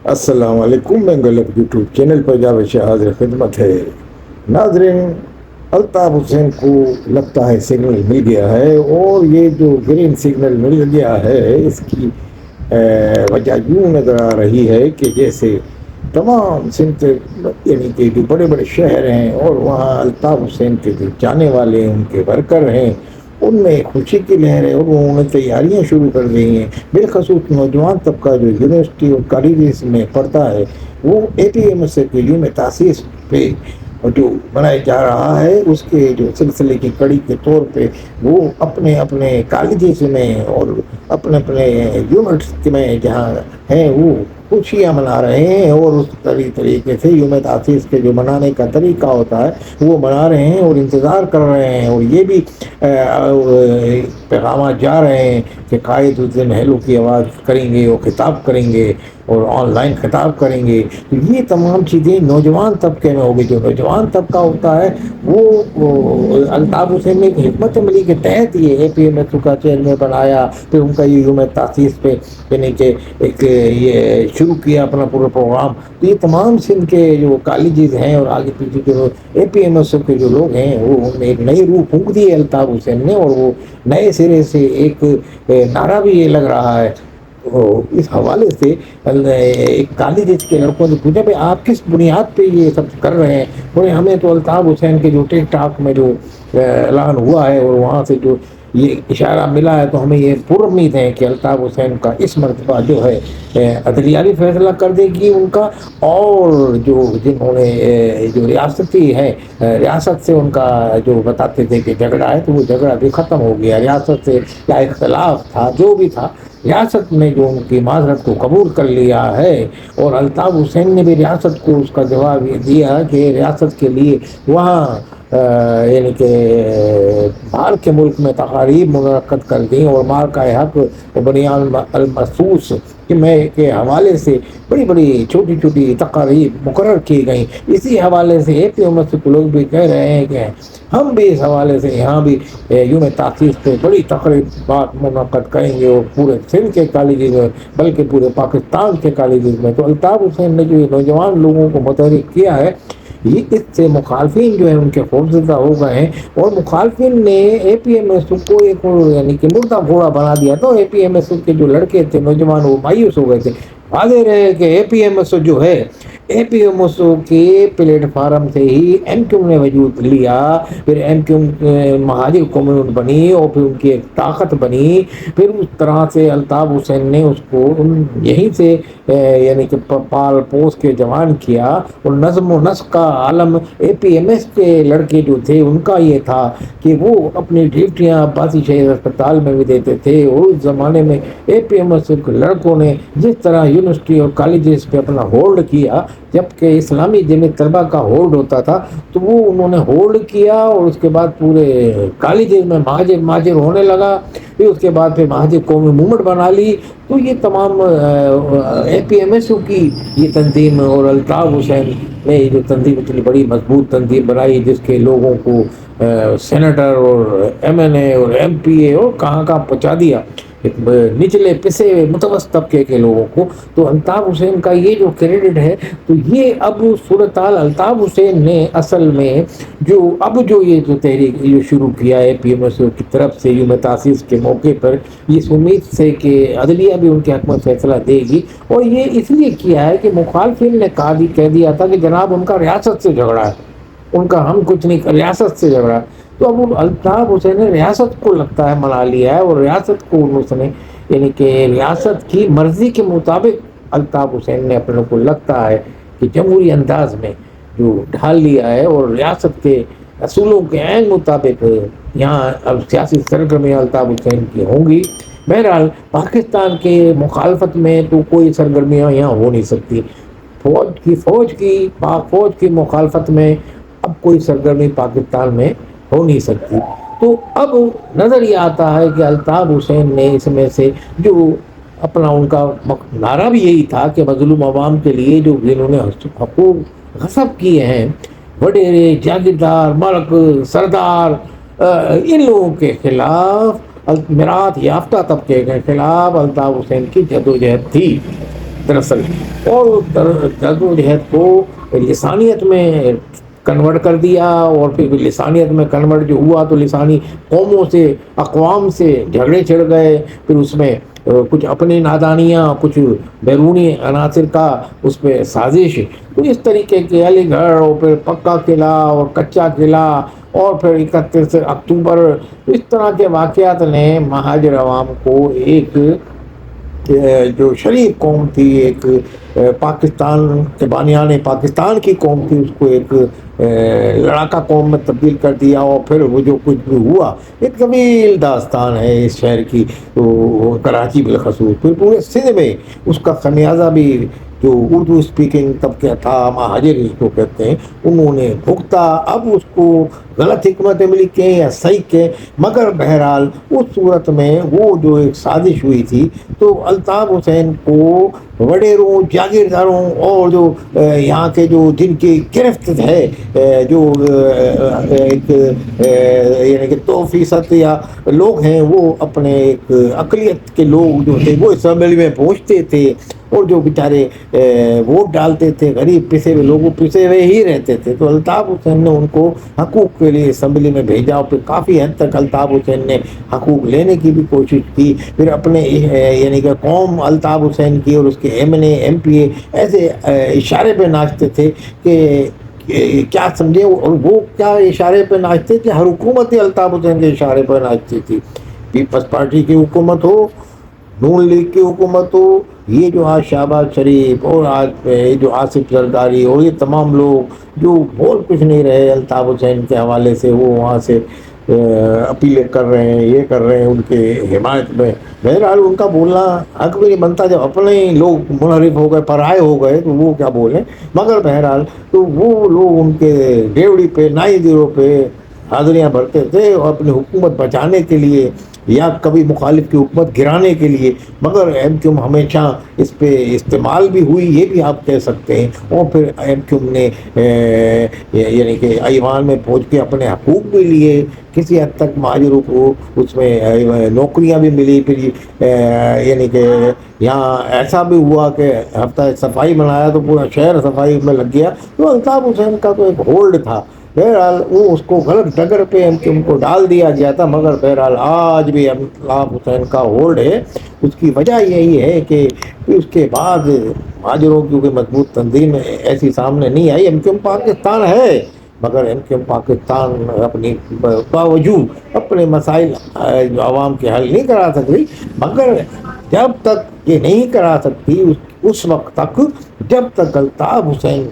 السلام علیکم، میں غلط یوٹیوب چینل پر جاوید شاہ حاضر خدمت ہے۔ ناظرین، الطاف حسین کو لگتا ہے سگنل مل گیا ہے، اور یہ جو گرین سگنل مل گیا ہے اس کی وجہ یوں نظر آ رہی ہے کہ جیسے تمام سمت، یعنی کہ جو بڑے بڑے شہر ہیں اور وہاں الطاف حسین کے جو جانے والے ان کے ورکر ہیں، ان میں خوشی کی لہر ہے اور وہ انہیں تیاریاں شروع کر رہی ہیں۔ بالخصوص نوجوان طبقہ جو یونیورسٹی اور کالجز میں پڑھتا ہے، وہ اے پی ایم ایس کے یوم تاسیس پہ جو منایا جا رہا ہے اس کے جو سلسلے کی کڑی کے طور پہ وہ اپنے اپنے کالجز میں اور اپنے اپنے یونٹس میں جہاں ہیں وہ خوشیاں منا رہے ہیں، اور اس طریقے سے یوم تاسیس کے جو منانے کا طریقہ ہوتا ہے وہ منا رہے ہیں اور انتظار کر رہے ہیں، اور یہ بھی پیغامات جا رہے ہیں کہ قائد اس دن ہیلو کی آواز کریں گے اور خطاب کریں گے اور آن لائن خطاب کریں گے۔ تو یہ تمام چیزیں نوجوان طبقے میں ہوگی۔ جو نوجوان طبقہ ہوتا ہے وہ الطاف حسین نے ایک حکمت عملی کے تحت یہ اے پی ایم ایس کا چیئرمین بنایا، پھر ان کا یہ یوم تاسیس پہ یعنی کہ ایک یہ شروع کیا اپنا پورا پروگرام۔ تو یہ تمام سندھ کے جو کالجز ہیں اور آگے پیچھے جو اے پی ایم ایس کے جو لوگ ہیں وہ ان میں ایک نئی روح پھونک دی ہے الطاف حسین نے، اور وہ نئے سرے سے ایک نعرہ بھی یہ لگ رہا ہے۔ تو اس حوالے سے ایک کالج کے لڑکوں نے پوچھا بھائی آپ کس بنیاد پہ یہ سب کر رہے ہیں؟ بولے ہمیں تو الطاف حسین کے جو ٹک ٹاک میں جو اعلان ہوا ہے اور وہاں سے جو یہ اشارہ ملا ہے، تو ہمیں یہ پر امید ہے کہ الطاف حسین کا اس مرتبہ جو ہے عدلیہ بھی فیصلہ کر دے گی ان کا، اور جو جنہوں نے جو ریاستی ہے ریاست سے ان کا جو بتاتے تھے کہ جھگڑا ہے، تو وہ جھگڑا بھی ختم ہو گیا۔ ریاست سے کیا اختلاف تھا، جو بھی تھا، ریاست نے جو ان کی معذرت کو قبول کر لیا ہے، اور الطاف حسین نے بھی ریاست کو اس کا جواب یہ دیا کہ ریاست کے لیے وہاں یعنی کہ باہر کے ملک میں تقاریب منعقد کر دیں، اور مار کا حق و بنیان المحسوس کے حوالے سے بڑی بڑی چھوٹی چھوٹی تقاریب مقرر کی گئیں۔ اسی حوالے سے اے پی ایم کے لوگ بھی کہہ رہے ہیں کہ ہم بھی اس حوالے سے یہاں بھی یوم تاسیس پہ بڑی تقریبات منعقد کریں گے، اور پورے سندھ کے کالجز میں بلکہ پورے پاکستان کے کالجز میں۔ تو الطاف حسین نے جو یہ نوجوان لوگوں کو متحرک کیا ہے، یہ اس سے مخالفین جو ہیں ان کے خوفزدہ ہو گئے ہیں، اور مخالفین نے اے پی ایم ایس کو ایک یعنی کہ مردہ گھوڑا بنا دیا۔ تو اے پی ایم ایس کے جو لڑکے تھے نوجوان وہ مایوس ہو گئے تھے۔ واضح رہے کہ اے پی ایم ایس جو ہے، اے پی ایم ایس کے پلیٹ فارم سے ہی ایم کیو نے وجود لیا، پھر ایم کیو مہاجر کمیون بنی اور پھر ان کی ایک طاقت بنی۔ پھر اس طرح سے الطاف حسین نے اس کو یہیں سے یعنی کہ پال پوس کے جوان کیا، اور نظم و نسق کا عالم اے پی ایم ایس کے لڑکے جو تھے ان کا یہ تھا کہ وہ اپنی ڈیوٹیاں عباسی شہید اسپتال میں بھی دیتے تھے۔ اور اس زمانے میں اے پی ایم ایس کے لڑکوں نے جس طرح یونیورسٹی اور کالجز پہ اپنا ہولڈ کیا، جبکہ اسلامی جمعیت طلبہ کا ہولڈ ہوتا تھا، تو وہ انہوں نے ہولڈ کیا، اور اس کے بعد پورے کالجز میں مہاجر ہونے لگا۔ پھر اس کے بعد پھر مہاجر قومی موومنٹ بنا لی۔ تو یہ تمام اے پی ایم ایس کی یہ تنظیم اور الطاف حسین نے یہ جو تنظیم اتنی بڑی مضبوط تنظیم بنائی، جس کے لوگوں کو سینیٹر اور ایم این اے اور ایم پی اے اور کہاں کہاں پہنچا دیا، نچلے پسے متوسط طبقے کے لوگوں کو۔ تو الطاف حسین کا یہ جو کریڈٹ ہے، تو یہ اب صورتحال الطاف حسین نے اصل میں جو یہ جو تحریک یہ شروع کیا ہے پی ایم ایس کی طرف سے یوم تاسیس کے موقع پر، اس امید سے کہ عدلیہ بھی ان کے حق میں فیصلہ دے گی۔ اور یہ اس لیے کیا ہے کہ مخالفین نے کہہ دیا تھا کہ جناب ان کا ریاست سے جھگڑا ہے، ان کا ہم کچھ نہیں، ریاست سے جھگڑا ہے۔ تو اب الطاف حسین نے ریاست کو لگتا ہے منا لیا ہے، اور ریاست کو اس نے یعنی کہ ریاست کی مرضی کے مطابق الطاف حسین نے اپنے کو لگتا ہے کہ جمہوری انداز میں جو ڈھال لیا ہے، اور ریاست کے اصولوں کے عین مطابق یہاں اب سیاسی سرگرمیاں الطاف حسین کی ہوں گی۔ بہرحال پاکستان کے مخالفت میں تو کوئی سرگرمیاں یہاں ہو نہیں سکتی۔ پاک فوج کی مخالفت میں اب کوئی سرگرمی پاکستان میں ہو نہیں سکتی۔ تو اب نظر یہ آتا ہے کہ الطاف حسین نے اس میں سے جو اپنا ان کا نعرہ بھی یہی تھا کہ مظلوم عوام کے لیے جو جنہوں نے حقوق غصب کیے ہیں، وڈیرے، جاگیردار، ملک، سردار، ان لوگوں کے خلاف، میراث یافتہ طبقے کے خلاف الطاف حسین کی جدوجہد تھی۔ دراصل، اور جد و جہد کو لسانیت میں کنورٹ کر دیا، اور پھر لسانیت میں کنورٹ جو ہوا تو لسانی قوموں سے، اقوام سے جھگڑے چھڑ گئے، پھر اس میں کچھ اپنی نادانیاں، کچھ بیرونی عناصر کا اس پہ سازش، تو اس طریقے کے علی گڑھ، اور پھر پکا قلعہ اور کچا قلعہ، اور پھر 31 اکتوبر، اس طرح کے واقعات نے مہاجر عوام کو ایک جو شریف قوم تھی، ایک پاکستان کے بانیان پاکستان کی قوم تھی، اس کو ایک لڑاکا قوم میں تبدیل کر دیا، اور پھر وہ جو کچھ بھی ہوا، ایک طویل داستان ہے اس شہر کی، تو کراچی بالخصوص، پھر پورے سندھ میں اس کا خمیازہ بھی جو اردو اسپیکنگ طبقہ تھا، مہاجر جس کو کہتے ہیں، انہوں نے بھگتا۔ اب اس کو غلط حکمت عملی کہیں یا صحیح کہیں، مگر بہرحال اس صورت میں وہ جو ایک سازش ہوئی تھی، تو الطاف حسین کو وڈیروں، جاگیرداروں، اور جو یہاں کے جو جن کی گرفت ہے، جو ایک یعنی کہ 2% یا لوگ ہیں، وہ اپنے ایک اقلیت کے لوگ جو تھے وہ اسمبلی میں پہنچتے تھے، اور جو بیچارے ووٹ ڈالتے تھے، غریب پسے ہوئے لوگوں پسے ہوئے ہی رہتے تھے، تو الطاف حسین نے ان کو حقوق کے لیے اسمبلی میں بھیجا، اور پھر کافی حد تک الطاف حسین نے حقوق لینے کی بھی کوشش کی، پھر اپنے یعنی کہ قوم الطاف حسین کی اور اس کے ایم پی اے ایسے اشارے پہ ناچتے تھے کہ کیا سمجھے، اور وہ کیا اشارے پہ ناچتے کہ ہر حکومت ہی الطاف حسین کے اشارے پر ناچتی تھی، پیپلز پارٹی کی حکومت ہو، نون لیگ کی حکومت ہو، یہ جو آج شہباز شریف اور آج جو آصف زرداری اور یہ تمام لوگ جو بول کچھ نہیں رہے الطاف حسین کے حوالے سے، وہ وہاں سے اپیلیں کر رہے ہیں، یہ کر رہے ہیں ان کے حمایت میں، بہرحال ان کا بولنا حق بھی نہیں بنتا، جب اپنے ہی لوگ منحرف ہو گئے، پرائے ہو گئے، تو وہ کیا بولیں، مگر بہرحال تو وہ لوگ ان کے ڈیوڑی پہ، نائی دیروں پہ حاضریاں بھرتے تھے، اور اپنی حکومت بچانے کے لیے یا کبھی مخالف کی حکومت گرانے کے لیے، مگر ایم کیو ایم ہمیشہ اس پہ استعمال بھی ہوئی، یہ بھی آپ کہہ سکتے ہیں، اور پھر ایم کیو ایم نے یعنی کہ ایوان میں پہنچ کے اپنے حقوق بھی لیے، کسی حد تک مہاجروں کو اس میں نوکریاں بھی ملی، پھر یعنی کہ یہاں ایسا بھی ہوا کہ ہفتہ صفائی منایا تو پورا شہر صفائی میں لگ گیا، تو الطاف حسین کا تو ایک ہولڈ تھا، بہرحال وہ اس کو غلط ڈگر پہ ایم کیو ایم کو ڈال دیا گیا تھا، مگر بہرحال آج بھی الطاف حسین کا ہولڈ ہے۔ اس کی وجہ یہی ہے کہ اس کے بعد مہاجروں کی کوئی مضبوط تنظیم ایسی سامنے نہیں آئی، ایم کیو ایم پاکستان ہے، مگر ایم کیو ایم پاکستان اپنی باوجود اپنے مسائل جو عوام کے حل نہیں کرا سکتی، مگر جب تک یہ نہیں کرا سکتی اس وقت تک، جب تک الطاف حسین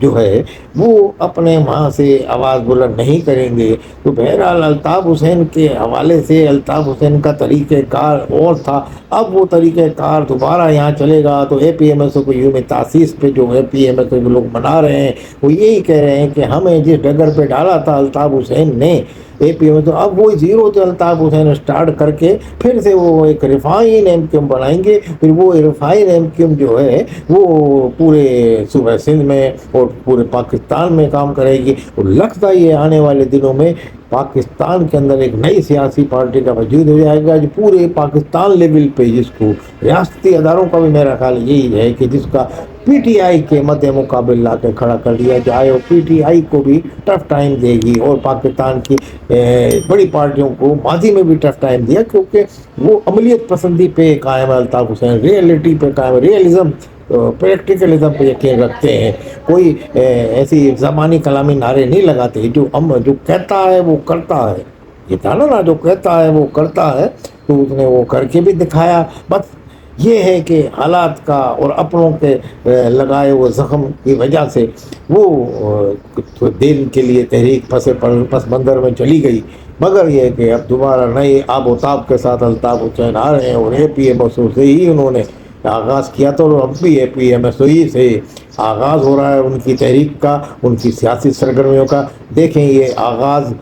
جو ہے وہ اپنے وہاں سے آواز بلند نہیں کریں گے، تو بہرحال الطاف حسین کے حوالے سے الطاف حسین کا طریقہ کار اور تھا، اب وہ طریقہ کار دوبارہ یہاں چلے گا، تو اے پی ایم ایس او کو یوم تاسیس پہ جو اے پی ایم ایس او کے لوگ منا رہے ہیں، وہ یہی کہہ رہے ہیں کہ ہمیں جس ڈگر پہ ڈالا تھا الطاف حسین نے اے پی ایم، تو اب وہ زیرو سے الطاف حسین اسٹارٹ کر کے پھر سے وہ ایک ریفائن ایم کیو ایم بنائیں گے، پھر وہ ریفائن ایم کیو ایم جو ہے وہ پورے صوبہ سندھ میں اور پورے پاکستان میں کام کرے گی، اور لگتا ہے یہ آنے والے دنوں میں پاکستان کے اندر ایک نئی سیاسی پارٹی کا وجود ہو جائے گا، جو پورے پاکستان لیول پہ، جس کو ریاستی اداروں کا بھی میرا خیال یہی ہے کہ جس کا پی ٹی آئی کے مد مقابل لا کے کھڑا کر دیا جائے، اور پی ٹی آئی کو بھی ٹف ٹائم دے گی، اور پاکستان کی بڑی پارٹیوں کو ماضی میں بھی ٹف ٹائم دیا، کیونکہ وہ عملیت پسندی پہ قائم ہے الطاف حسین، ریئلٹی پہ قائم ہے، ریئلزم، پریکٹیکلزم پہ یقین رکھتے ہیں، کوئی ایسی زبانی کلامی نعرے نہیں لگاتے، جو کہتا ہے وہ کرتا ہے، یہ تھا نا، جو کہتا ہے وہ کرتا ہے، تو اس نے وہ کر کے بھی دکھایا، بس یہ ہے کہ حالات کا اور اپنوں کے لگائے ہوئے زخم کی وجہ سے وہ کچھ دن کے لیے تحریک پس منظر میں چلی گئی، مگر یہ کہ اب دوبارہ نئے آب و تاب کے ساتھ الطاف حسین آ رہے ہیں، اور اے پی ایم ایس او سے ہی انہوں نے آغاز کیا، تو اب بھی اے پی ایم ایس او ہی سے آغاز ہو رہا ہے ان کی تحریک کا، ان کی سیاسی سرگرمیوں کا۔ دیکھیں یہ آغاز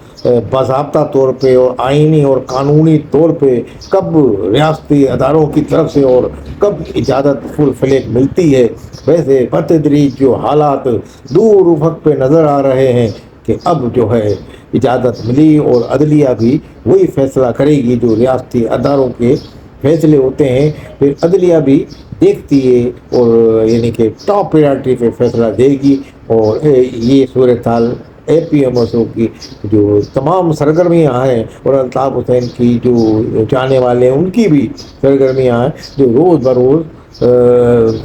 باضابطہ طور پہ اور آئینی اور قانونی طور پہ کب ریاستی اداروں کی طرف سے اور کب اجازت فل فلیگ ملتی ہے، ویسے بتدریج جو حالات دور افق پہ نظر آ رہے ہیں کہ اب جو ہے اجازت ملی، اور عدلیہ بھی وہی فیصلہ کرے گی جو ریاستی اداروں کے فیصلے ہوتے ہیں پھر عدلیہ بھی دیکھتی ہے اور یعنی کہ ٹاپ پریارٹی پہ فیصلہ دے گی، اور یہ صورتحال اے پی ایم ایس او کی جو تمام سرگرمیاں ہیں اور الطاف حسین کی جو جانے والے ہیں ان کی بھی سرگرمیاں ہیں جو روز بروز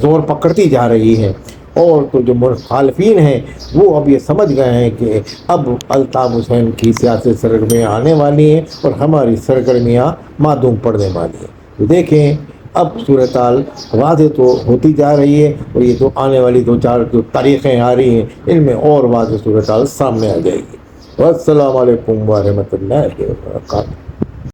زور پکڑتی جا رہی ہیں، اور تو جو مخالفین ہیں وہ اب یہ سمجھ گئے ہیں کہ اب الطاف حسین کی سیاسی سرگرمیاں آنے والی ہیں اور ہماری سرگرمیاں معدوم پڑنے والی ہیں۔ تو دیکھیں اب صورتحال واضح تو ہوتی جا رہی ہے، اور یہ تو آنے والی 2-4 جو تاریخیں آ رہی ہیں ان میں اور واضح صورتحال سامنے آ جائے گی۔ والسلام علیکم ورحمۃ اللہ وبرکاتہ۔